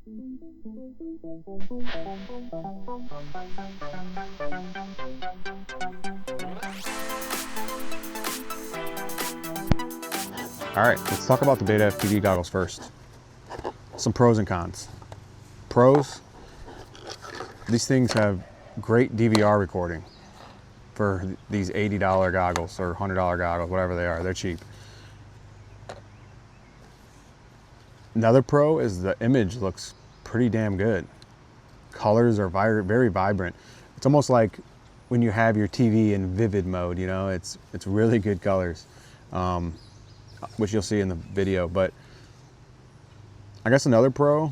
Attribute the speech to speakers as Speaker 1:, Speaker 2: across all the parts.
Speaker 1: All right, let's talk about the BetaFPV goggles first. Some pros and cons. Pros, these things have great DVR recording for these $80 goggles or $100 goggles, whatever they are, they're cheap. Another pro is the image looks pretty damn good. Colors are very vibrant. It's almost like when you have your TV in vivid mode, you know, it's really good colors. Which you'll see in the video. But I guess another pro,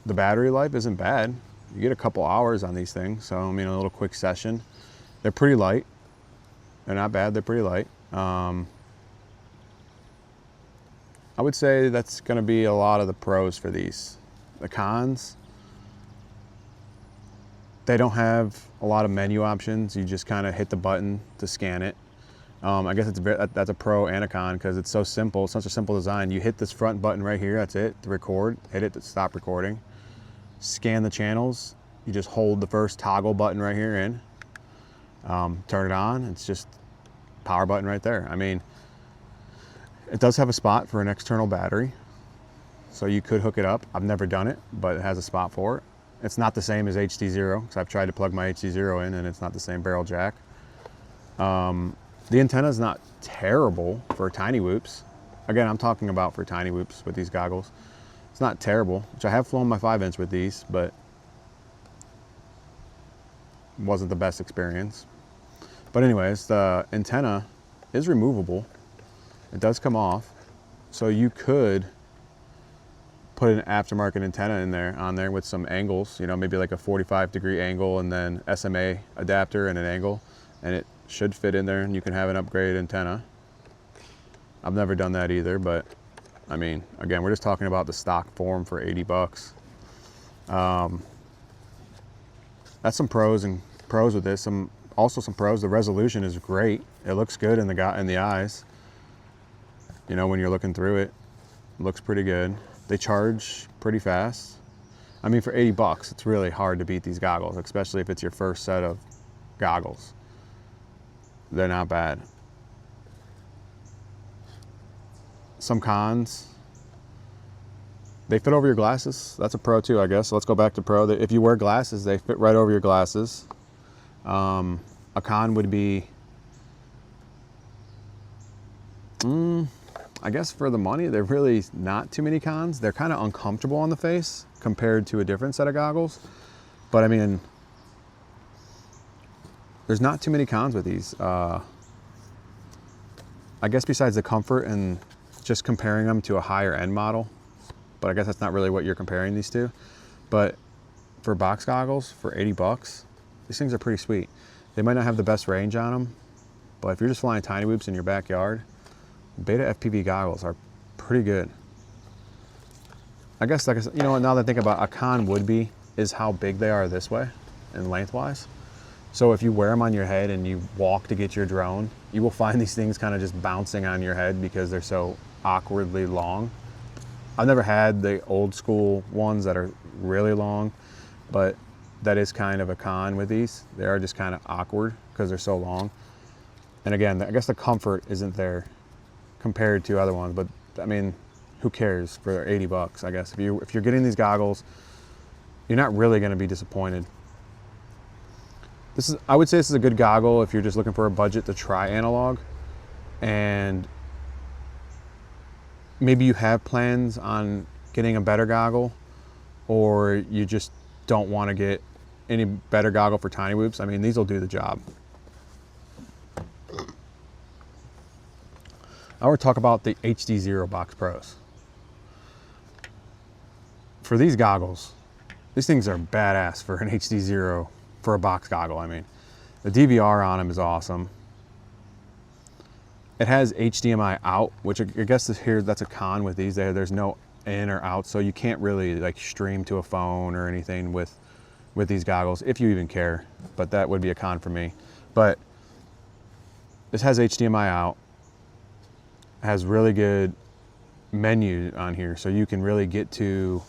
Speaker 1: the battery life isn't bad. You get a couple hours on these things, so I mean a little quick session. They're pretty light. They're not bad, they're pretty light. I would say that's going to be a lot of the pros for these. The cons, they don't have a lot of menu options. You just kind of hit the button to scan it. I guess that's a pro and a con because it's so simple. It's such a simple design. You hit this front button right here, that's it, to record. Hit it to stop recording. Scan the channels. You just hold the first toggle button right here in. Turn it on. It's just power button right there. I mean, it does have a spot for an external battery, so you could hook it up. I've never done it, but it has a spot for it. It's not the same as HDZero because I've tried to plug my HDZero in and it's not the same barrel jack. The antenna is not terrible for tiny whoops. Again, I'm talking about for tiny whoops with these goggles. It's not terrible, which I have flown my 5-inch with these, but wasn't the best experience. But anyways, the antenna is removable. It does come off, so you could put an aftermarket antenna in there, on there with some angles, you know, maybe like a 45-degree angle and then SMA adapter and an angle, and it should fit in there and you can have an upgraded antenna. I've never done that either, but I mean, again, we're just talking about the stock form for 80 bucks. That's some pros with this. Also some pros, the resolution is great. It looks good in the eyes. You know, when you're looking through it, it looks pretty good. They charge pretty fast. I mean, for 80 bucks, it's really hard to beat these goggles, especially if it's your first set of goggles. They're not bad. Some cons, they fit over your glasses. That's a pro too, I guess. So let's go back to pro. If you wear glasses, they fit right over your glasses. A con would be, I guess for the money, they're really not too many cons. They're kind of uncomfortable on the face compared to a different set of goggles. But I mean, there's not too many cons with these. I guess besides the comfort and just comparing them to a higher end model, but I guess that's not really what you're comparing these to. But for box goggles, for 80 bucks, these things are pretty sweet. They might not have the best range on them, but if you're just flying tiny whoops in your backyard, BetaFPV goggles are pretty good. I guess, like I said, you know, now that I think about, a con would be is how big they are this way and lengthwise. So if you wear them on your head and you walk to get your drone, you will find these things kind of just bouncing on your head because they're so awkwardly long. I've never had the old school ones that are really long, but that is kind of a con with these. They are just kind of awkward because they're so long. And again, I guess the comfort isn't there compared to other ones, but I mean, who cares for 80 bucks, I guess. If you're getting these goggles, you're not really gonna be disappointed. I would say this is a good goggle if you're just looking for a budget to try analog, and maybe you have plans on getting a better goggle, or you just don't want to get any better goggle for tiny whoops. I mean, these will do the job. I want to talk about the HDZero BoxPros. For these goggles, these things are badass for an HDZero, for a box goggle. I mean, the DVR on them is awesome. It has HDMI out, which I guess that's a con with these. There's no in or out, so you can't really like stream to a phone or anything with these goggles, if you even care. But that would be a con for me. But this has HDMI out. It has really good menu on here, so you can really get to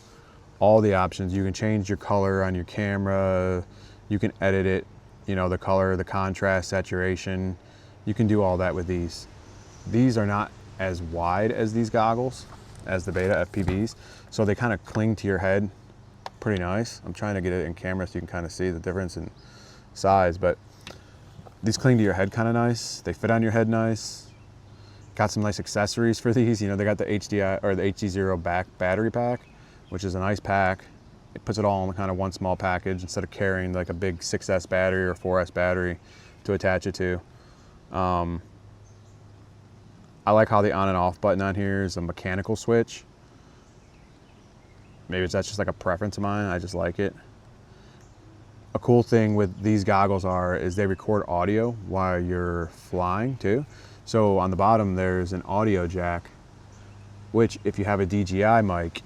Speaker 1: all the options. You can change your color on your camera. You can edit it, you know, the color, the contrast, saturation. You can do all that with these. These are not as wide as these goggles, as the BetaFPVs, so they kind of cling to your head pretty nice. I'm trying to get it in camera so you can kind of see the difference in size, but these cling to your head kind of nice. They fit on your head nice. Got some nice accessories for these. You know, they got the HDZero battery pack, which is a nice pack. It puts it all in kind of one small package instead of carrying like a big 6S battery or 4S battery to attach it to. I like how the on and off button on here is a mechanical switch. Maybe that's just like a preference of mine. I just like it. A cool thing with these goggles is they record audio while you're flying too. So on the bottom there's an audio jack, which if you have a DJI mic,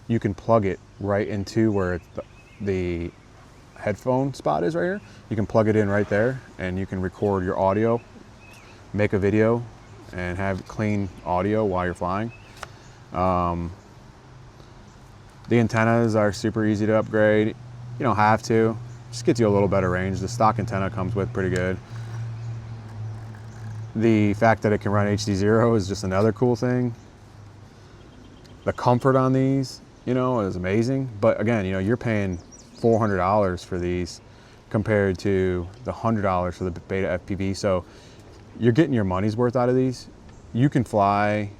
Speaker 1: you can plug it right into where the headphone spot is right here. You can plug it in right there and you can record your audio, make a video, and have clean audio while you're flying. The antennas are super easy to upgrade. You don't have to. Just gets you a little better range. The stock antenna comes with pretty good. The fact that it can run HDZero is just another cool thing. The comfort on these, you know, is amazing. But again, you know, you're paying $400 for these compared to the $100 for the BetaFPV. So you're getting your money's worth out of these. You can fly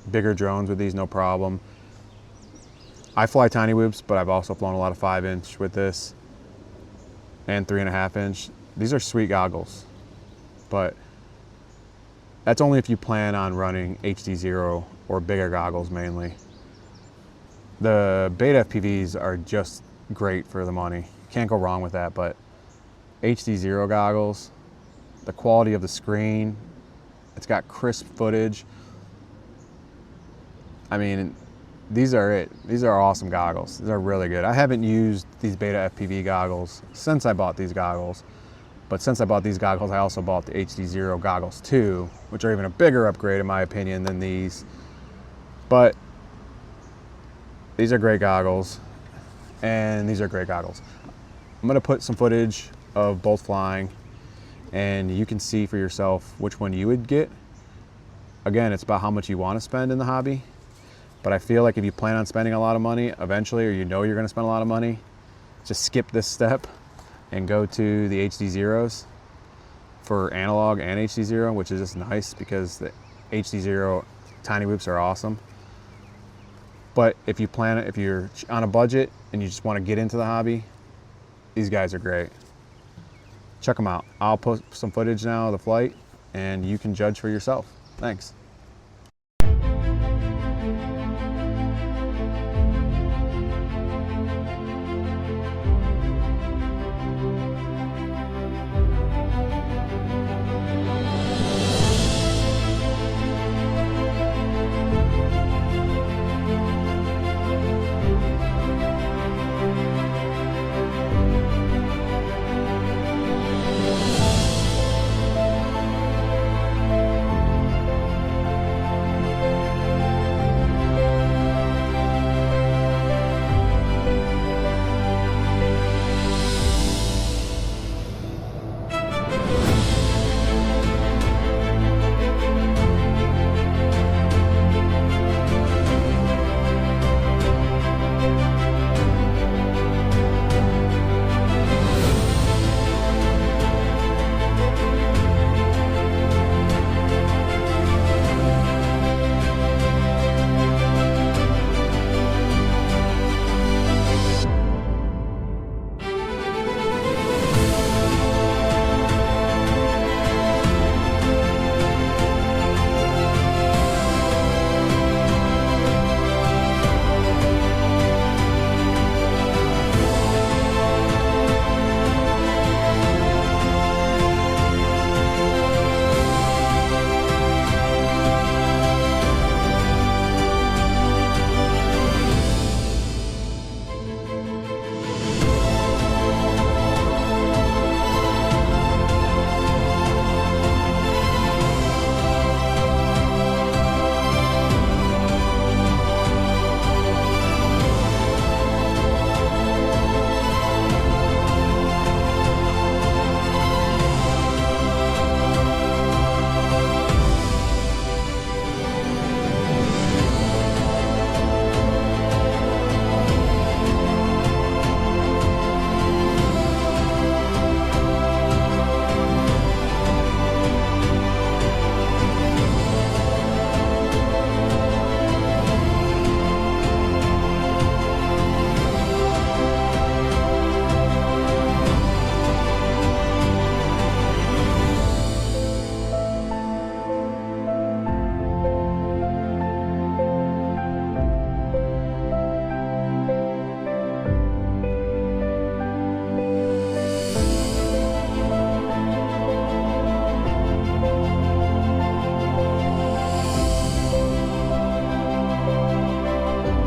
Speaker 1: bigger drones with these, no problem. I fly tiny whoops, but I've also flown a lot of 5-inch with this and 3.5-inch. These are sweet goggles, but that's only if you plan on running HDZero or bigger goggles mainly. The BetaFPVs are just great for the money. Can't go wrong with that, but HDZero goggles, the quality of the screen, it's got crisp footage. I mean, these are it. These are awesome goggles. These are really good. I haven't used these BetaFPV goggles since I bought these goggles, but since I bought these goggles, I also bought the HDZero goggles too, which are even a bigger upgrade in my opinion than these. But these are great goggles, and these are great goggles. I'm gonna put some footage of both flying, and you can see for yourself which one you would get. Again, it's about how much you want to spend in the hobby. But I feel like if you plan on spending a lot of money eventually, or you know you're gonna spend a lot of money, just skip this step and go to the HDZeros for analog and HDZero, which is just nice because the HDZero tiny whoops are awesome. But if you're on a budget and you just wanna get into the hobby, these guys are great. Check them out. I'll post some footage now of the flight and you can judge for yourself. Thanks.